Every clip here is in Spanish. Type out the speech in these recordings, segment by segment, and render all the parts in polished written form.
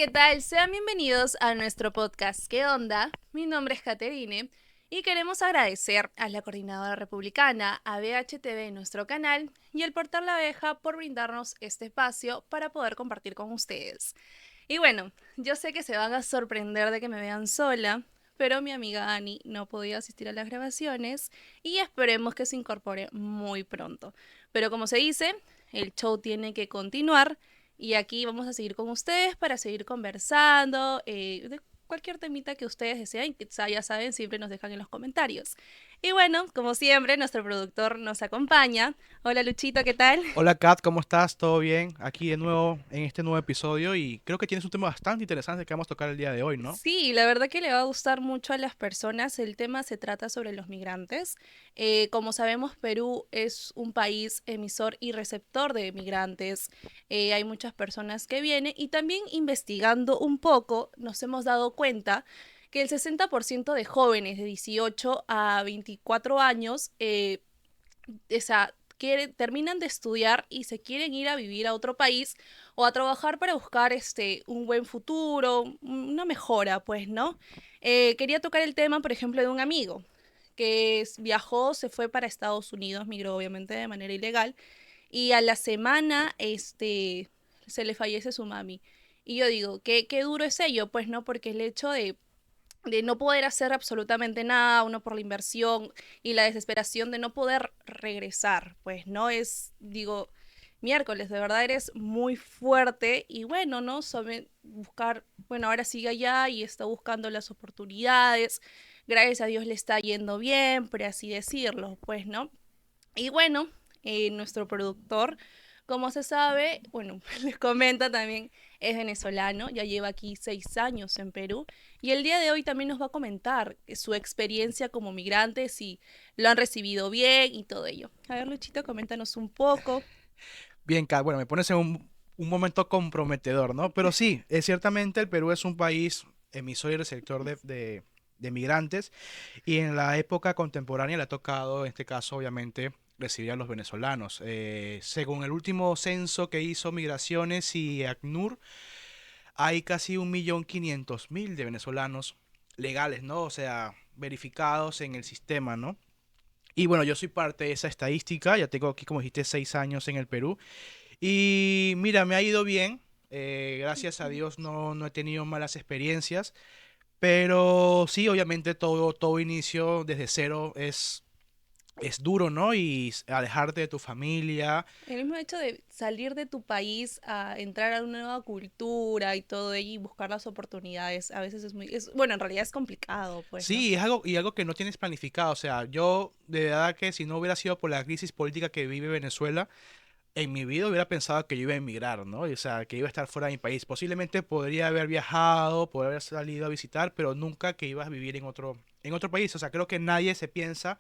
¿qué tal? Sean bienvenidos a nuestro podcast ¿Qué onda? Mi nombre es Caterine y queremos agradecer a la Coordinadora Republicana, a BHTV, nuestro canal, y al Portal La Abeja por brindarnos este espacio para poder compartir con ustedes. Y bueno, yo sé que se van a sorprender de que me vean sola, pero mi amiga Ani no podía asistir a las grabaciones y esperemos que se incorpore muy pronto. Pero como se dice, el show tiene que continuar y aquí vamos a seguir con ustedes para seguir conversando de cualquier temita que ustedes deseen, quizá ya saben, siempre nos dejan en los comentarios. Y bueno, como siempre, nuestro productor nos acompaña. Hola Luchito, ¿qué tal? Hola Kat, ¿cómo estás? ¿Todo bien? Aquí de nuevo en este nuevo episodio y creo que tienes un tema bastante interesante que vamos a tocar el día de hoy, ¿no? Sí, la verdad que le va a gustar mucho a las personas. El tema se trata sobre los migrantes. Como sabemos, Perú es un país emisor y receptor de migrantes. Hay muchas personas que vienen y también investigando un poco nos hemos dado cuenta que el 60% de jóvenes de 18 a 24 años terminan de estudiar y se quieren ir a vivir a otro país o a trabajar para buscar un buen futuro, una mejora, pues, ¿no? Quería tocar el tema, por ejemplo, de un amigo que viajó, se fue para Estados Unidos, migró obviamente de manera ilegal, y a la semana, se le fallece su mami. Y yo digo, qué duro es ello, pues, ¿no? Porque el hecho de no poder hacer absolutamente nada, uno por la inversión y la desesperación de no poder regresar, pues no es, digo, miércoles, de verdad eres muy fuerte y bueno, ¿no? Sobre buscar, bueno, ahora sigue allá y está buscando las oportunidades, gracias a Dios le está yendo bien, por así decirlo, pues, ¿no? Y bueno, nuestro productor, como se sabe, bueno, les comenta también, es venezolano, ya lleva aquí 6 años en Perú y el día de hoy también nos va a comentar su experiencia como migrante, si lo han recibido bien y todo ello. A ver, Luchito, coméntanos un poco. Bien, Kat, bueno, me pones en un momento comprometedor, ¿no? Pero sí, ciertamente el Perú es un país emisor y receptor de migrantes y en la época contemporánea le ha tocado, en este caso, obviamente, recibir a los venezolanos. Según el último censo que hizo Migraciones y ACNUR, hay casi 1.500.000 de venezolanos legales, ¿no? O sea, verificados en el sistema, ¿no? Y bueno, yo soy parte de esa estadística, ya tengo aquí, como dijiste, 6 años en el Perú. Y mira, me ha ido bien, gracias a Dios no he tenido malas experiencias, pero sí, obviamente todo inicio desde cero es duro, ¿no? Y alejarte de tu familia. El mismo hecho de salir de tu país a entrar a una nueva cultura y todo ello y buscar las oportunidades, a veces bueno, en realidad es complicado, pues, ¿no? Sí, es algo que no tienes planificado. O sea, yo de verdad que si no hubiera sido por la crisis política que vive Venezuela, en mi vida hubiera pensado que yo iba a emigrar, ¿no? O sea, que iba a estar fuera de mi país. Posiblemente podría haber viajado, podría haber salido a visitar, pero nunca que iba a vivir en otro país. O sea, creo que nadie se piensa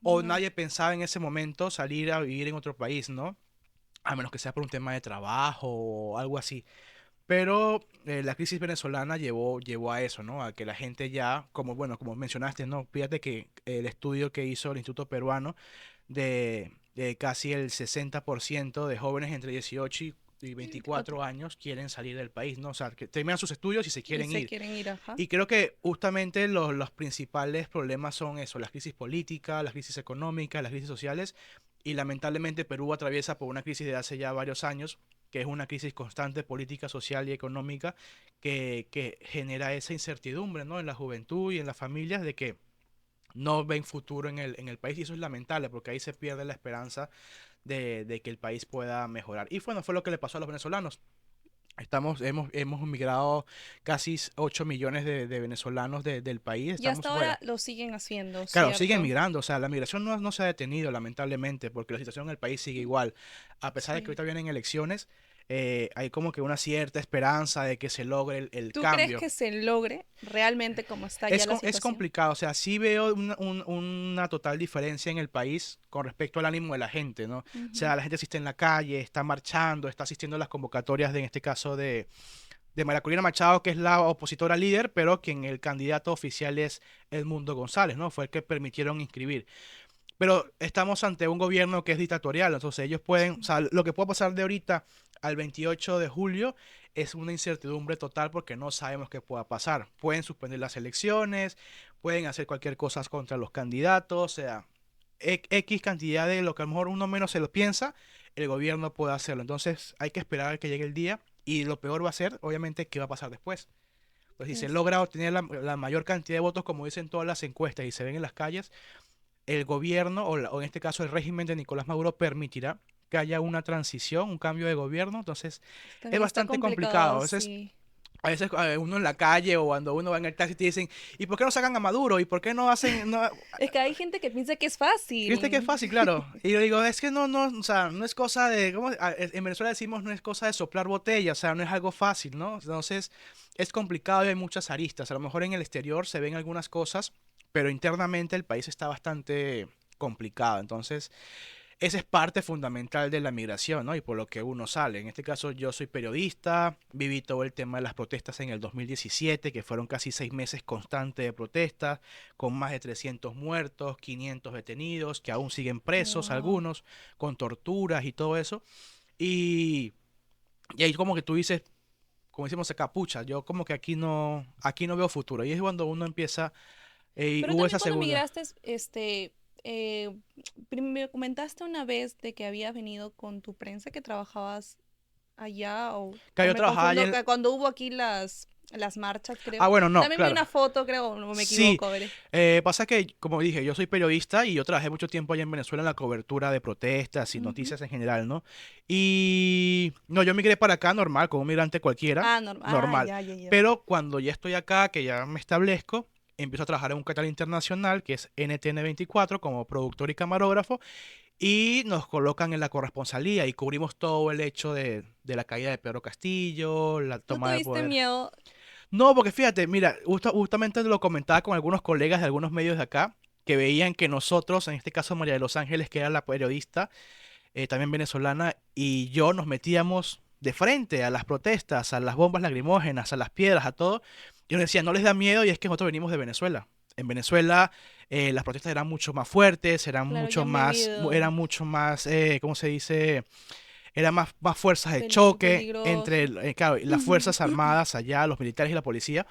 o No. nadie pensaba en ese momento salir a vivir en otro país, ¿no? A menos que sea por un tema de trabajo o algo así. Pero la crisis venezolana llevó a eso, ¿no? A que la gente ya, como bueno, como mencionaste, ¿no? Fíjate que el estudio que hizo el Instituto Peruano de casi el 60% de jóvenes entre 18 y 24 años quieren salir del país, ¿no? O sea, que terminan sus estudios y se Y quieren se ir. quieren ir, ajá. Y creo que justamente los principales problemas son eso, las crisis políticas, las crisis económicas, las crisis sociales, y lamentablemente Perú atraviesa por una crisis de hace ya varios años, que es una crisis constante política, social y económica, que genera esa incertidumbre, ¿no? En la juventud y en las familias de que no ven futuro en el país, y eso es lamentable porque ahí se pierde la esperanza de que el país pueda mejorar. Y bueno, fue lo que le pasó a los venezolanos. Hemos migrado casi 8 millones de venezolanos del país, Y hasta estamos ahora fuera. lo siguen haciendo, Claro, siguen ¿cierto? migrando, o sea, la migración no se ha detenido lamentablemente porque la situación en el país sigue igual. A pesar de que Sí. ahorita vienen elecciones, hay como que una cierta esperanza de que se logre el ¿Tú crees cambio. que se logre realmente como está ya Es, la es situación? complicado, o sea, sí veo una total diferencia en el país con respecto al ánimo de la gente, ¿no? O Ujú. sea, la gente asiste en la calle, está marchando, está asistiendo a las convocatorias en este caso de María Corina Machado, que es la opositora líder, pero quien el candidato oficial es Edmundo González, ¿no? Fue el que permitieron inscribir. Pero estamos ante un gobierno que es dictatorial, entonces ellos pueden, o Sí. sea, lo que puede pasar de ahorita al 28 de julio es una incertidumbre total porque no sabemos qué pueda pasar. Pueden suspender las elecciones, pueden hacer cualquier cosa contra los candidatos, o sea, X cantidad de lo que a lo mejor uno menos se lo piensa, el gobierno puede hacerlo. Entonces hay que esperar a que llegue el día y lo peor va a ser, obviamente, qué va a pasar después. Pues si se Es- logra obtener la mayor cantidad de votos, como dicen todas las encuestas y se ven en las calles, el gobierno, o en este caso el régimen de Nicolás Maduro, permitirá que haya una transición, un cambio de gobierno. Entonces es También está bastante complicado, complicado. sí. A veces uno en la calle o cuando uno va en el taxi te dicen, ¿y por qué no sacan a Maduro? ¿Y por qué no hacen? No? Es que hay gente que piensa que es Viste que es fácil. fácil, claro. Y yo digo, es que no, o sea, no es cosa de, en Venezuela decimos, no es cosa de soplar botella, o sea, no es algo fácil, ¿no? Entonces, es complicado y hay muchas aristas. A lo mejor en el exterior se ven algunas cosas, pero internamente el país está bastante complicado. Entonces, esa es parte fundamental de la migración, ¿no? Y por lo que uno sale. En este caso, yo soy periodista, viví todo el tema de las protestas en el 2017, que fueron casi 6 meses constantes de protestas, con más de 300 muertos, 500 detenidos, que aún siguen presos Wow. algunos, con torturas y todo eso. Y, y ahí como que tú dices, como decimos acá, pucha, yo como que aquí no veo futuro. Y es cuando uno empieza, y Pero hubo también esa cuando segunda. migraste, eh, me comentaste una vez de que habías venido con tu prensa, que trabajabas allá, Que o yo me trabajaba allá confundo, en... que cuando hubo aquí las marchas, Ah, creo. bueno, no, También vi claro. una foto, creo, o no me Sí, equivoco, a ver. pasa que, como dije, yo soy periodista y yo trabajé mucho tiempo allá en Venezuela en la cobertura de protestas y Ujú. noticias en general, ¿no? Y no, yo migré para acá normal, como un migrante cualquiera, Ah, normal. Ah, normal. ya, ya, ya. Pero cuando ya estoy acá, que ya me establezco, empiezo a trabajar en un canal internacional que es NTN 24 como productor y camarógrafo y nos colocan en la corresponsalía y cubrimos todo el hecho de la caída de Pedro Castillo, la ¿No toma de tuviste poder. miedo? No, porque fíjate, mira, justamente lo comentaba con algunos colegas de algunos medios de acá, que veían que nosotros, en este caso María de los Ángeles, que era la periodista, también venezolana, y yo nos metíamos de frente a las protestas, a las bombas lacrimógenas, a las piedras, a todo. Yo les decía, no les da miedo, y es que nosotros venimos de Venezuela. En Venezuela las protestas eran mucho más fuertes, Claro, ya han vivido eran mucho más, ¿cómo se dice? Era más fuerzas de choque entre peligroso. claro, las fuerzas armadas allá, los militares y la policía.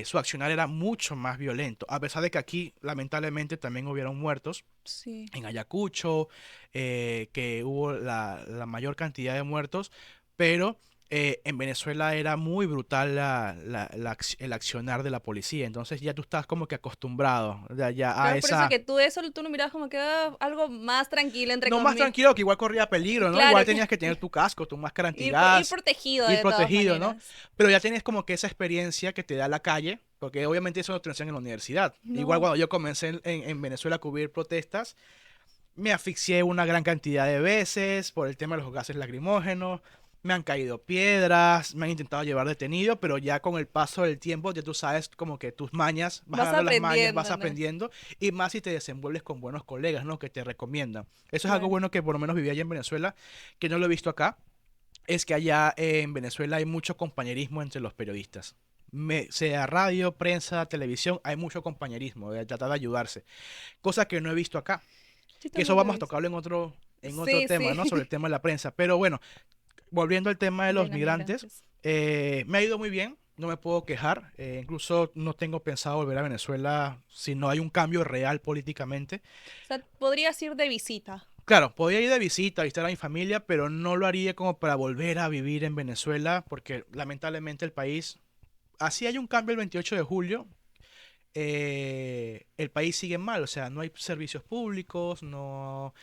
Su accionar era mucho más violento, a pesar de que aquí lamentablemente también hubieron muertos Sí. en Ayacucho, que hubo la mayor cantidad de muertos, pero en Venezuela era muy brutal el accionar de la policía, entonces ya tú estás como que acostumbrado ya a Claro, por eso esa... que tú eso tú lo mirabas como que algo más tranquilo, entre No más comillas. tranquilo, que igual corría peligro, ¿no? Igual Claro, tenías que tener tu casco, tu máscara ir antigas, protegido ir de todas protegido, ¿no? maneras. Pero ya tienes como que esa experiencia que te da la calle, porque obviamente eso no te lo enseñan en la universidad. Igual No, cuando yo comencé en Venezuela a cubrir protestas, me asfixié una gran cantidad de veces por el tema de los gases lacrimógenos. Me han caído piedras, me han intentado llevar detenido, pero ya con el paso del tiempo, ya tú sabes como que tus mañas, vas vas agarrando las mañas, vas aprendiendo, ¿no? aprendiendo, y más si te desenvuelves con buenos colegas, ¿no? Que te recomiendan. Eso es algo Claro. bueno que por lo menos viví allá en Venezuela, que no lo he visto acá, es que allá en Venezuela hay mucho compañerismo entre los periodistas. Sea radio, prensa, televisión, hay mucho compañerismo, de tratar de ayudarse. Cosa que no he visto acá. Yo Que eso tampoco he vamos a visto. tocarlo en otro Sí, tema, sí, ¿no? Sobre el tema de la prensa. Pero bueno, volviendo al tema de de los las migrantes, migrantes. me ha ido muy bien, no me puedo quejar. Incluso no tengo pensado volver a Venezuela si no hay un cambio real políticamente. O sea, podrías ir de visita. Claro, podría ir de visita, visitar a mi familia, pero no lo haría como para volver a vivir en Venezuela, porque lamentablemente el país, así hay un cambio el 28 de julio, el país sigue mal, o sea, no hay servicios públicos, Se no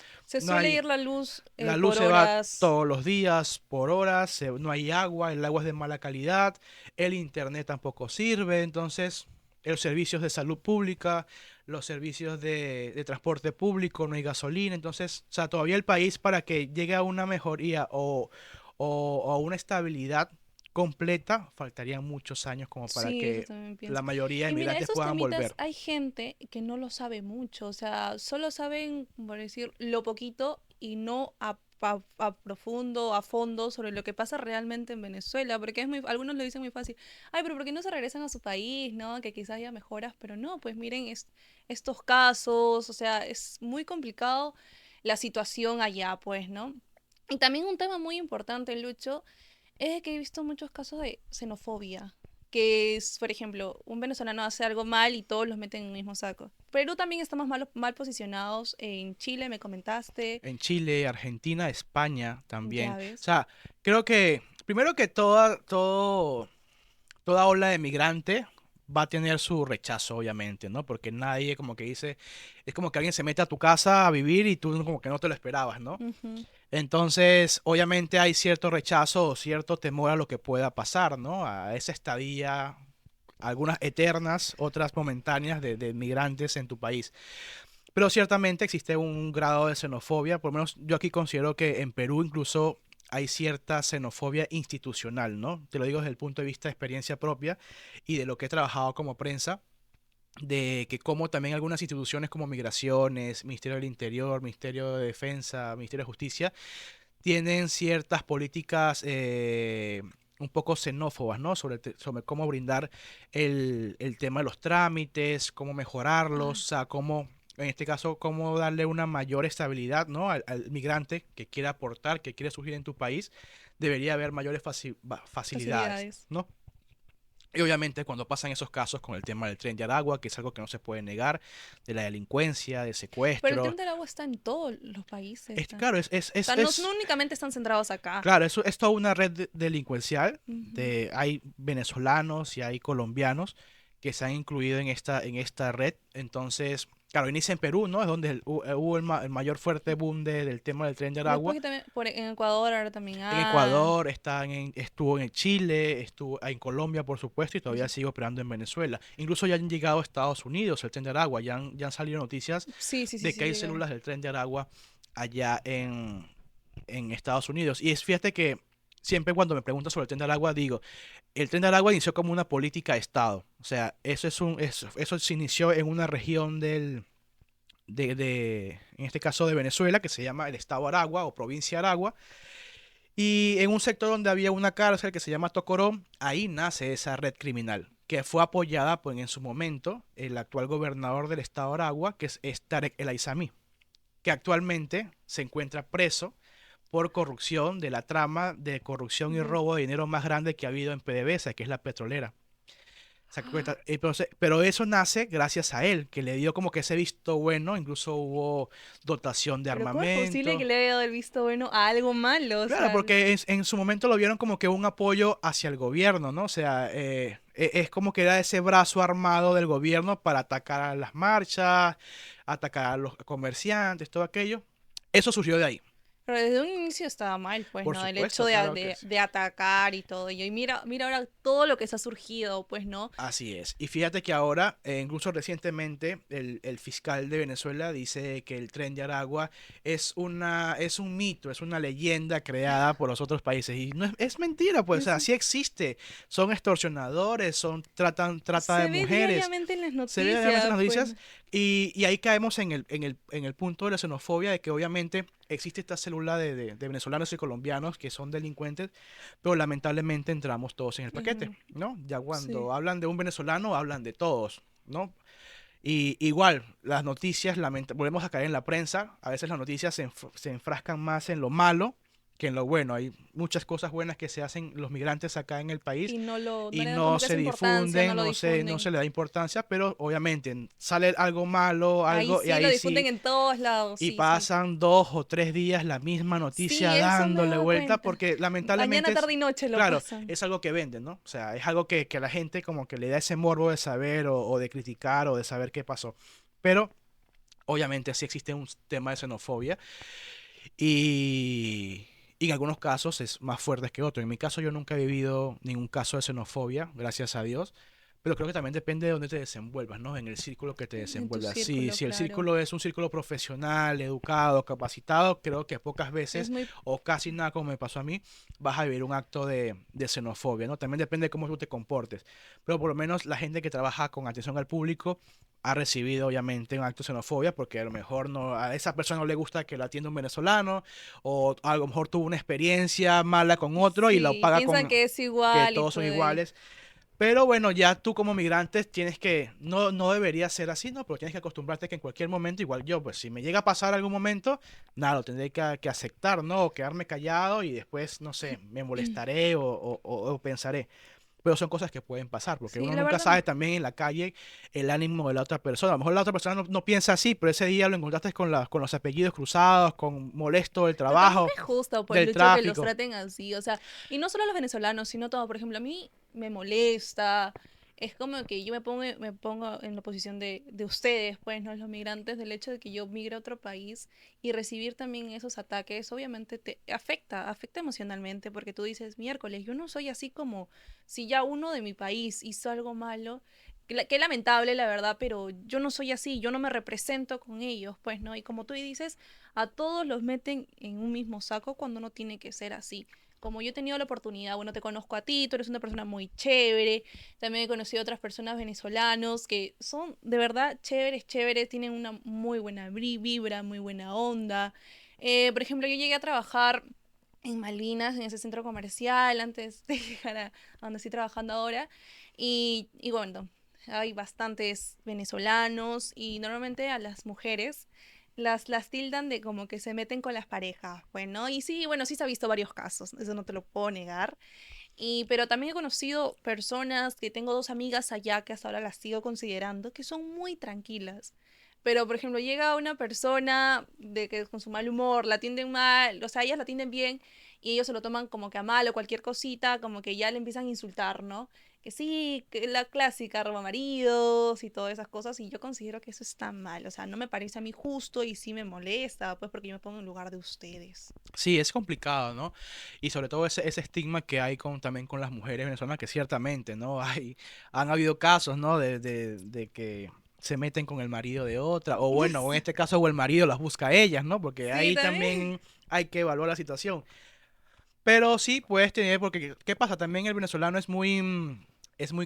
suele hay, ir la luz la luz por se va horas. todos los días, por horas, no hay agua, el agua es de mala calidad, el internet tampoco sirve, entonces los servicios de salud pública, los servicios de transporte público, no hay gasolina, entonces, o sea, todavía el país para que llegue a una mejoría o a una estabilidad completa, faltarían muchos años como para Sí, eso que también la pienso. mayoría de Y mira, migrantes esos puedan temitas, volver. hay gente que no lo sabe mucho, o sea, solo saben, por decir, lo poquito y no a profundo, a fondo sobre lo que pasa realmente en Venezuela, porque es muy, algunos lo dicen muy fácil, ay, pero ¿por qué no se regresan a su país, no? Que quizás haya mejoras, pero no, pues miren estos casos, o sea, es muy complicado la situación allá, pues, ¿no? Y también un tema muy importante, Lucho, es que he visto muchos casos de xenofobia, que es, por ejemplo, un venezolano hace algo mal y todos los meten en el mismo saco. Perú también estamos mal posicionados. En Chile me comentaste, En Chile, Argentina, España también. ya O ves. sea, creo que primero que toda ola de migrante va a tener su rechazo, obviamente, ¿no? Porque nadie como que dice, es como que alguien se mete a tu casa a vivir y tú como que no te lo esperabas, ¿no? Ujú. Entonces, obviamente hay cierto rechazo o cierto temor a lo que pueda pasar, ¿no? A esa estadía, algunas eternas, otras momentáneas de migrantes en tu país. Pero ciertamente existe un grado de xenofobia, por lo menos yo aquí considero que en Perú incluso hay cierta xenofobia institucional, ¿no? Te lo digo desde el punto de vista de experiencia propia y de lo que he trabajado como prensa, de que como también algunas instituciones como Migraciones, Ministerio del Interior, Ministerio de Defensa, Ministerio de Justicia, tienen ciertas políticas un poco xenófobas, ¿no? Sobre cómo brindar el tema de los trámites, cómo mejorarlos, Ah, o sea, cómo, en este caso, cómo darle una mayor estabilidad, ¿no? Al migrante que quiera aportar, que quiere surgir en tu país, debería haber mayores facilidades, facilidades. ¿no? Y obviamente cuando pasan esos casos con el tema del Tren de Aragua, que es algo que no se puede negar, de la delincuencia, de Pero el secuestro, tren del agua está en todos los países. claro, O sea, no únicamente están centrados acá. claro, es toda una red delincuencial. Ujú. Hay venezolanos y hay colombianos que se han incluido en esta red. Entonces, claro, inicia en Perú, ¿no? Es donde hubo el mayor fuerte boom del tema del Tren de Después Aragua. que también en Ecuador ahora también En hay. Ecuador, estuvo en Chile, estuvo en Colombia, por supuesto, y Por todavía supuesto. sigue operando en Venezuela. Incluso ya han llegado a Estados Unidos el Tren de Aragua. Ya han salido noticias Sí, sí, sí, de que sí, hay llegó. células del Tren de Aragua allá en Estados Unidos. Y es fíjate que siempre cuando me preguntan sobre el Tren de Aragua, digo, el Tren de Aragua inició como una política de Estado. O sea, eso se inició en una región en este caso de Venezuela, que se llama el Estado Aragua o Provincia Aragua. Y en un sector donde había una cárcel que se llama Tocorón, ahí nace esa red criminal, que fue apoyada pues, en su momento el actual gobernador del Estado Aragua, que es Tarek El Aizami, que actualmente se encuentra preso por corrupción de la trama de corrupción y De- robo de dinero más grande que ha habido en PDVSA, que es la petrolera. Pero eso nace gracias a él, que le dio como que ese visto bueno, incluso hubo dotación de Pero ¿cómo es posible que armamento. le haya dado el visto bueno a algo malo? O Claro, sea, porque en su momento lo vieron como que un apoyo hacia el gobierno, ¿no? O sea, es como que era ese brazo armado del gobierno para atacar a las marchas, atacar a los comerciantes, todo aquello. Eso surgió de ahí. pero desde un inicio estaba mal, pues, Por ¿no? El hecho supuesto, claro que sí. de atacar y todo ello. Y mira ahora todo lo que se ha surgido, pues, ¿no? Así es. Y fíjate que ahora, incluso recientemente, el fiscal de Venezuela dice que el Tren de Aragua es un mito, es una leyenda creada por los otros países. Y no es mentira, pues, o Es- sea, sí existe. Son extorsionadores, trata de se ve mujeres. diariamente en las Se ve además en noticias, las pues. noticias y ahí caemos en el punto de la xenofobia, de que obviamente existe esta célula de venezolanos y colombianos que son delincuentes, pero lamentablemente entramos todos en el paquete, Ujú. ¿no? Ya Sí. cuando hablan de un venezolano, hablan de todos, ¿no? Y igual, las noticias, volvemos a caer en la prensa, a veces las noticias se enfrascan más en lo malo que en lo bueno. Hay muchas cosas buenas que se hacen los migrantes acá en el país Y no y le dan no como que se esa importancia, no difunden, lo no se difunden. le da importancia, pero obviamente sale algo malo, Ahí algo, y sí lo ahí difunden sí, en todos lados, y sí, sí. pasan 2 o 3 días la misma Sí, noticia eso me he dándole dado vuelta, cuenta. porque Mañana, lamentablemente tarde y noche lo claro, pasan. es algo que venden, ¿no? O sea, es algo que a la gente como que le da ese morbo de saber o de criticar o de saber qué pasó. Pero obviamente sí existe un tema de xenofobia y, y en algunos casos es más fuerte que otros. En mi caso yo nunca he vivido ningún caso de xenofobia, gracias a Dios. Pero creo que también depende de dónde te desenvuelvas, ¿no? En el círculo que te En tu desenvuelvas. Sí, círculo, si el claro. círculo es un círculo profesional, educado, capacitado, creo que pocas Es veces muy... o casi nada como me pasó a mí, vas a vivir un acto de xenofobia, ¿no? También depende de cómo tú te comportes. Pero por lo menos la gente que trabaja con atención al público ha recibido obviamente un acto de xenofobia porque a lo mejor no, a esa persona no le gusta que la atienda un venezolano o a lo mejor tuvo una experiencia mala con otro y lo Sí, paga piensan con que es que igual y todos son todo ello. iguales. Pero bueno, ya tú como migrante tienes que, no debería ser así, ¿no? Pero tienes que acostumbrarte que en cualquier momento, igual yo, pues si me llega a pasar algún momento, nada, lo tendré que aceptar, ¿no? O quedarme callado y después, no sé, me molestaré o pensaré. Pero son cosas que pueden pasar, porque Sí, uno la nunca verdad, sabe también en la calle el ánimo de la otra persona. A lo mejor la otra persona no piensa así, pero ese día lo encontraste con los apellidos cruzados, con molesto del pero tampoco trabajo, es justo, pues, del Lucho, que los tráfico. traten así, o sea, y no solo a los venezolanos, sino todo, por ejemplo, a mí me molesta, es como que yo me pongo en la posición de ustedes, pues, ¿no? Los migrantes, del hecho de que yo migre a otro país y recibir también esos ataques, obviamente te afecta emocionalmente, porque tú dices, miércoles, yo no soy así como si ya uno de mi país hizo algo malo. Qué lamentable, la verdad, pero yo no soy así, yo no me represento con ellos, pues, ¿no? Y como tú dices, a todos los meten en un mismo saco cuando no tiene que ser así. Como yo he tenido la oportunidad, bueno, te conozco a ti, tú eres una persona muy chévere, también he conocido a otras personas venezolanos que son de verdad chéveres, chéveres, tienen una muy buena vibra, muy buena onda. Por ejemplo, yo llegué a trabajar en Malvinas, en ese centro comercial, antes de llegar a donde estoy trabajando ahora. Y bueno, hay bastantes venezolanos y normalmente a las mujeres las tildan de como que se meten con las parejas, bueno, y sí, bueno, sí se ha visto varios casos, eso no te lo puedo negar. Pero también he conocido personas que tengo dos amigas allá que hasta ahora las sigo considerando, que son muy tranquilas. Pero, por ejemplo, llega una persona de que con su mal humor, la atienden mal, o sea, ellas la atienden bien y ellos se lo toman como que a mal o cualquier cosita, como que ya le empiezan a insultar, ¿no? Que sí, que la clásica roba maridos y todas esas cosas, y yo considero que eso está mal, o sea, no me parece a mí justo y sí me molesta, pues porque yo me pongo en lugar de ustedes. Sí, es complicado, ¿no? Y sobre todo ese estigma que hay también con las mujeres venezolanas, que ciertamente, ¿no? Han habido casos, ¿no? De que se meten con el marido de otra, o bueno, o en este caso, o el marido las busca a ellas, ¿no? Porque Sí, ahí también. también hay que evaluar la situación. Pero sí puedes tener, porque ¿qué pasa? También el venezolano es muy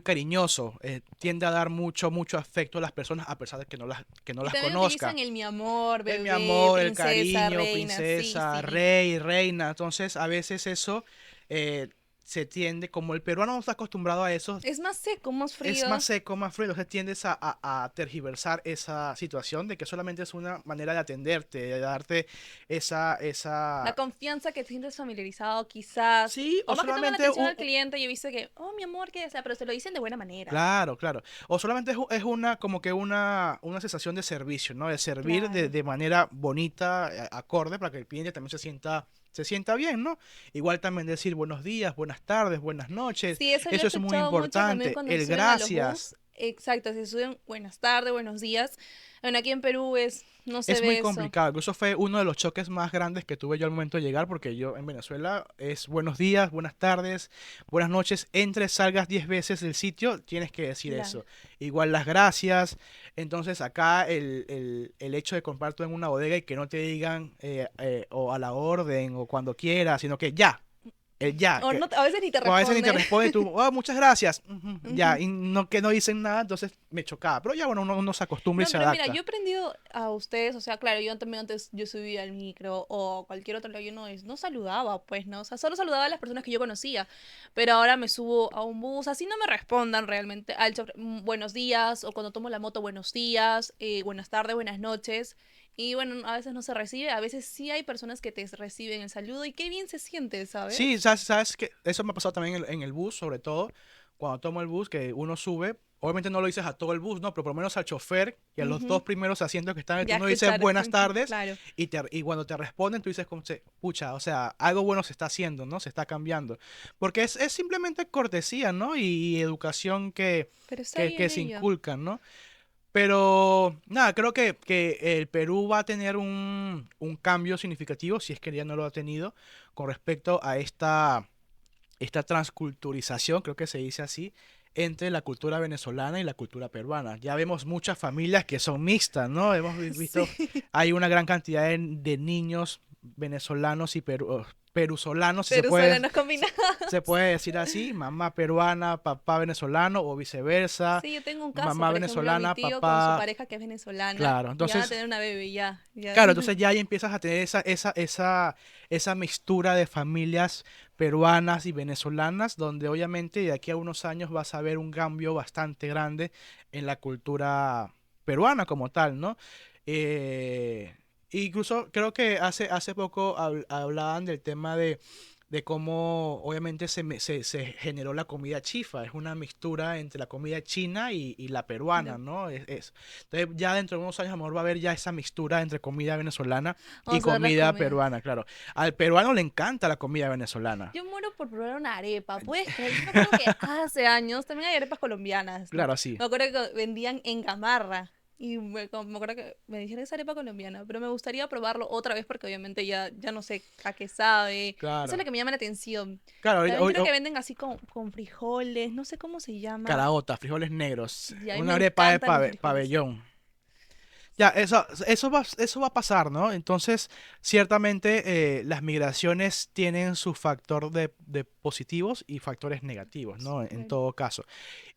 cariñoso, tiende a dar mucho afecto a las personas a pesar de que no Y las también conozca. utilizan el mi amor, El mi bebé, amor, el princesa, cariño, reina, sí, princesa, sí. rey, reina. Entonces, a veces eso eh, se tiende, como el peruano no está acostumbrado a eso, Es más seco, más es más frío. seco, más frío, entonces tiendes a tergiversar esa situación de que solamente es una manera de atenderte, de darte La esa... confianza que te sientes familiarizado, quizás. Sí, O o más que todo la solamente atención al cliente, yo he visto que, oh, mi amor, ¿qué desea? Pero se lo dicen de buena manera. Claro, claro. O solamente es una, como que una sensación de servicio, ¿no? De servir Claro. de manera bonita, acorde, para que el cliente también se sienta bien, ¿no? Igual también decir buenos días, buenas tardes, buenas noches. Sí, eso lo he Eso es muy escuchado mucho también importante. cuando El suben a los bus. gracias. Exacto, se suben buenas tardes, buenos días. Bueno, aquí en Perú no se Es muy ve eso. complicado. Incluso fue uno de los choques más grandes que tuve yo al momento de llegar, porque yo en Venezuela es buenos días, buenas tardes, buenas noches. Entres, salgas 10 veces del sitio, tienes que decir Claro. eso. Igual las gracias. Entonces acá el hecho de comprar todo en una bodega y que no te digan o a la orden o cuando quieras, sino que ya, el ya. O no, a veces ni te O a veces ni te responde. responde tú, oh, muchas gracias. Ujú, ya, Ujú. y no que no dicen nada, entonces me chocaba. Pero ya, bueno, uno se acostumbra y No, se pero mira, adapta. yo he aprendido a ustedes, o sea, claro, yo también antes yo subía al micro o cualquier otro lado, yo no saludaba, pues, ¿no? O sea, solo saludaba a las personas que yo conocía, pero ahora me subo a un bus, así no me respondan realmente buenos días, o cuando tomo la moto, buenos días, buenas tardes, buenas noches, y bueno, a veces no se recibe, a veces sí hay personas que te reciben el saludo y qué bien se siente, Sí, ¿sabes? sabes que eso me ha pasado también en el bus, sobre todo cuando tomo el bus, que uno sube, obviamente no lo dices a todo el bus, no, pero por lo menos al chofer y a los dos Ujú. primeros asientos que están ahí, tú Ya no dices escuchar, buenas tardes claro. y cuando te responden tú dices, como, pucha, o sea, algo bueno se está haciendo, ¿no? Se está cambiando. Porque es simplemente cortesía, ¿no? Y educación Pero está que bien se ello. inculcan, ¿no? Pero nada, creo que el Perú va a tener un cambio significativo, si es que ya no lo ha tenido, con respecto a esta transculturización, creo que se dice así, entre la cultura venezolana y la cultura peruana. Ya vemos muchas familias que son mixtas, ¿no? Hemos visto, Sí. hay una gran cantidad de niños venezolanos y perusolano, si Venezolanos combinados. se puede decir así, mamá peruana, papá venezolano o viceversa, Sí, yo tengo un caso, mamá por ejemplo, mi venezolana, tío con su papá, pareja que es venezolana claro, y van a entonces, tener una bebé ya, ya. claro, entonces ya ahí empiezas a tener esa mixtura de familias peruanas y venezolanas, donde obviamente de aquí a unos años vas a ver un cambio bastante grande en la cultura peruana como tal, ¿no? Eh, Incluso creo que hace poco hablaban del tema de cómo obviamente se generó la comida chifa. Es una mixtura entre la comida china y la peruana, De- ¿no? Entonces ya dentro de unos años a lo mejor va a haber ya esa mixtura entre comida venezolana y Vamos a ver las comida comidas. peruana, claro. Al peruano le encanta la comida venezolana. Yo muero por probar una arepa, ¿puedes creer? Yo me acuerdo que hace años también hay arepas colombianas, ¿no? Claro, sí. Me acuerdo que vendían en gamarra. Y me acuerdo que me dijeron esa arepa colombiana, pero me gustaría probarlo otra vez porque obviamente ya no sé a qué sabe. Eso es lo Claro. que me llama la atención. Claro, También creo que venden así con frijoles, no sé cómo se llama. caraota, frijoles negros, Y a mí me una arepa de encantan los frijoles. pabellón. Ya, eso va a pasar, ¿no? Entonces, ciertamente las migraciones tienen su factor de positivos y factores negativos, ¿no? En Claro. todo caso.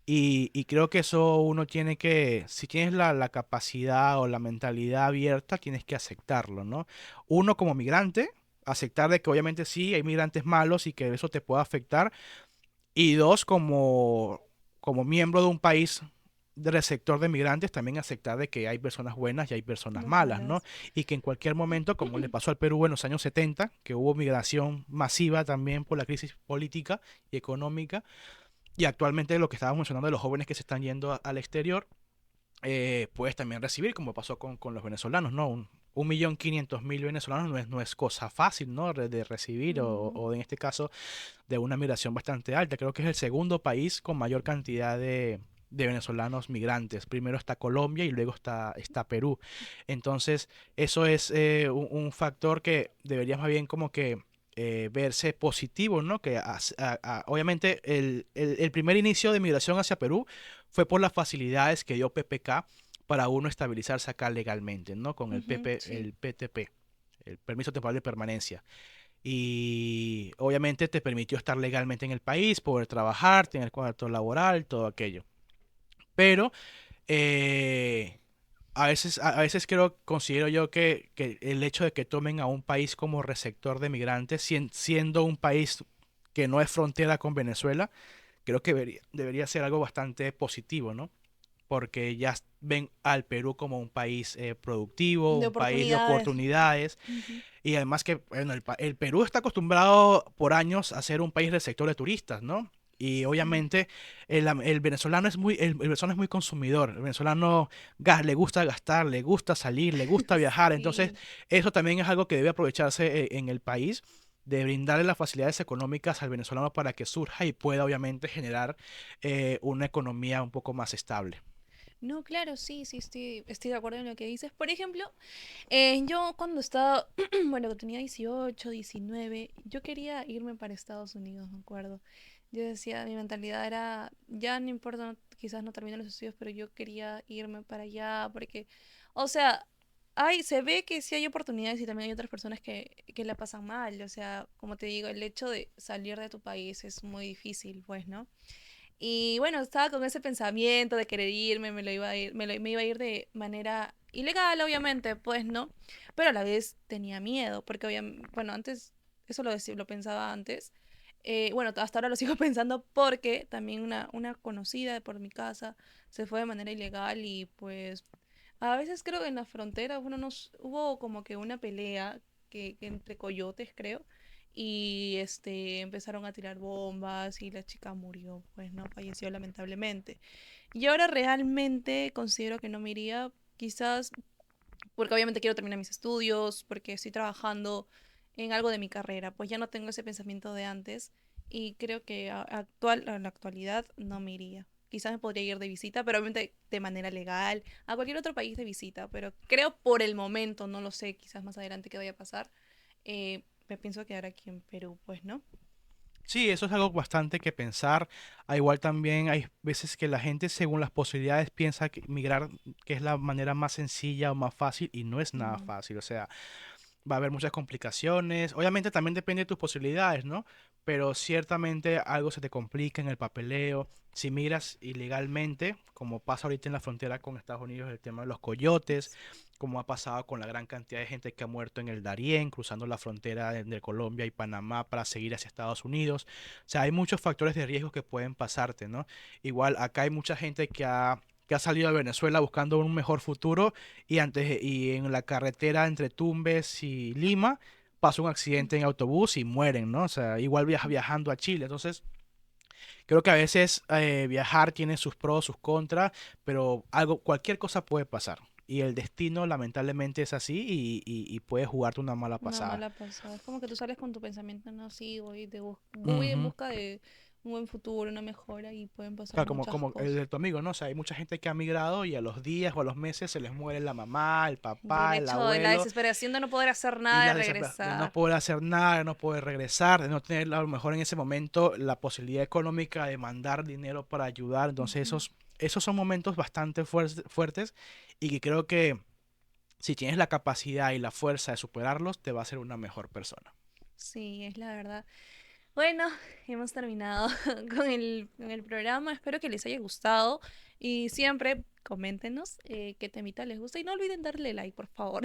Y creo que eso uno tiene que, si tienes la capacidad o la mentalidad abierta, tienes que aceptarlo, ¿no? Uno como migrante, aceptar de que obviamente sí, hay migrantes malos y que eso te pueda afectar. Y dos, como miembro de un país del sector de migrantes, también aceptar de que hay personas buenas y hay personas Las malas, ¿no? malas. Y que en cualquier momento, como le pasó al Perú en los años 70, que hubo migración masiva también por la crisis política y económica, y actualmente lo que estábamos mencionando de los jóvenes que se están yendo al exterior, puedes también recibir, como pasó con los venezolanos, ¿no? 1.500.000 venezolanos no es cosa fácil, ¿no? De recibir No. o en este caso de una migración bastante alta. Creo que es el segundo país con mayor cantidad de venezolanos migrantes. Primero está Colombia y luego está Perú. Entonces, eso es un factor que debería más bien como que verse positivo, ¿no? Que obviamente el primer inicio de migración hacia Perú fue por las facilidades que dio PPK para uno estabilizarse acá legalmente, ¿no? Con Ujú, sí. el PTP, el permiso temporal de permanencia. Y obviamente te permitió estar legalmente en el país, poder trabajar, tener contrato laboral, todo aquello. Pero eh, a veces considero yo que el hecho de que tomen a un país como receptor de migrantes, siendo un país que no es frontera con Venezuela, creo que debería ser algo bastante positivo, ¿no? Porque ya ven al Perú como un país productivo, De un país de oportunidades. oportunidades, Ujú. y además que, bueno, el Perú está acostumbrado por años a ser un país receptor de turistas, ¿no? Y Sí. obviamente el venezolano el venezolano es muy consumidor. El venezolano le gusta gastar, le gusta salir, le gusta viajar. Entonces, Sí. eso también es algo que debe aprovecharse en el país, de brindarle las facilidades económicas al venezolano para que surja y pueda obviamente generar una economía un poco más estable. No, claro, sí, sí, estoy de acuerdo en lo que dices. Por ejemplo, yo cuando estaba, bueno, cuando tenía 18, 19, yo quería irme para Estados Unidos, me acuerdo. Yo decía, mi mentalidad era, ya no importa, quizás no termine los estudios, pero yo quería irme para allá, porque, o sea, se ve que sí hay oportunidades y también hay otras personas que la pasan mal. O sea, como te digo, el hecho de salir de tu país es muy difícil, pues, ¿no? Y bueno, estaba con ese pensamiento de querer irme, me lo iba a ir, me iba a ir de manera ilegal, obviamente, pues no, pero a la vez tenía miedo, porque bueno, antes, eso lo pensaba antes, bueno, hasta ahora lo sigo pensando porque también una conocida por mi casa se fue de manera ilegal y pues a veces creo que en la frontera hubo como que una pelea que entre coyotes, creo, y empezaron a tirar bombas y la chica murió, pues no, falleció lamentablemente. Y ahora realmente considero que no me iría, quizás porque obviamente quiero terminar mis estudios, porque estoy trabajando en algo de mi carrera, pues ya no tengo ese pensamiento de antes y creo que a la actualidad no me iría. Quizás me podría ir de visita, pero obviamente de manera legal, a cualquier otro país de visita, pero creo por el momento, no lo sé, quizás más adelante qué vaya a pasar, me pienso quedar aquí en Perú, pues, ¿no? Sí, eso es algo bastante que pensar. Igual también hay veces que la gente, según las posibilidades, piensa que migrar que es la manera más sencilla o más fácil y no es nada No. fácil. O sea, va a haber muchas complicaciones. Obviamente también depende de tus posibilidades, ¿no? Pero ciertamente algo se te complica en el papeleo. Si migras ilegalmente, como pasa ahorita en la frontera con Estados Unidos, el tema de los coyotes, como ha pasado con la gran cantidad de gente que ha muerto en el Darién, cruzando la frontera de Colombia y Panamá para seguir hacia Estados Unidos. O sea, hay muchos factores de riesgo que pueden pasarte, ¿no? Igual acá hay mucha gente que ha salido de Venezuela buscando un mejor futuro y en la carretera entre Tumbes y Lima pasa un accidente en autobús y mueren, ¿no? O sea, igual viajando a Chile. Entonces, creo que a veces viajar tiene sus pros, sus contras, pero cualquier cosa puede pasar. Y el destino lamentablemente es así y puede jugarte una mala Una pasada. mala pasada. Es como que tú sales con tu pensamiento, no, sí, voy en Ujú. busca de un buen futuro, una mejora y pueden pasar Claro, como, muchas como el cosas. de tu amigo, ¿no? O sea, hay mucha gente que ha migrado y a los días o a los meses se les muere la mamá, el Del papá, el hecho de la abuelo. desesperación de no poder hacer Y nada, de la desesperación de no regresar. poder hacer nada, de no poder regresar, de no tener a lo mejor en ese momento la posibilidad económica de mandar dinero para ayudar. Entonces Ujú. esos son momentos bastante fuertes y que creo que si tienes la capacidad y la fuerza de superarlos, te va a hacer una mejor persona. Sí, es la verdad. Bueno, hemos terminado con el programa. Espero que les haya gustado. Y siempre coméntenos qué temita les gusta. Y no olviden darle like, por favor.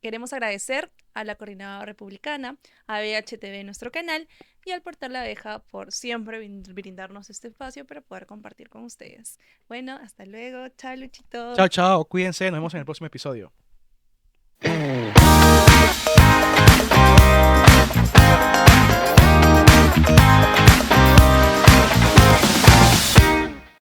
Queremos agradecer a la Coordinadora Republicana, a BHTV, nuestro canal, y al Portal La Abeja por siempre brindarnos este espacio para poder compartir con ustedes. Bueno, hasta luego. Chao, Luchito. Chao, chao, cuídense, nos vemos en el próximo episodio.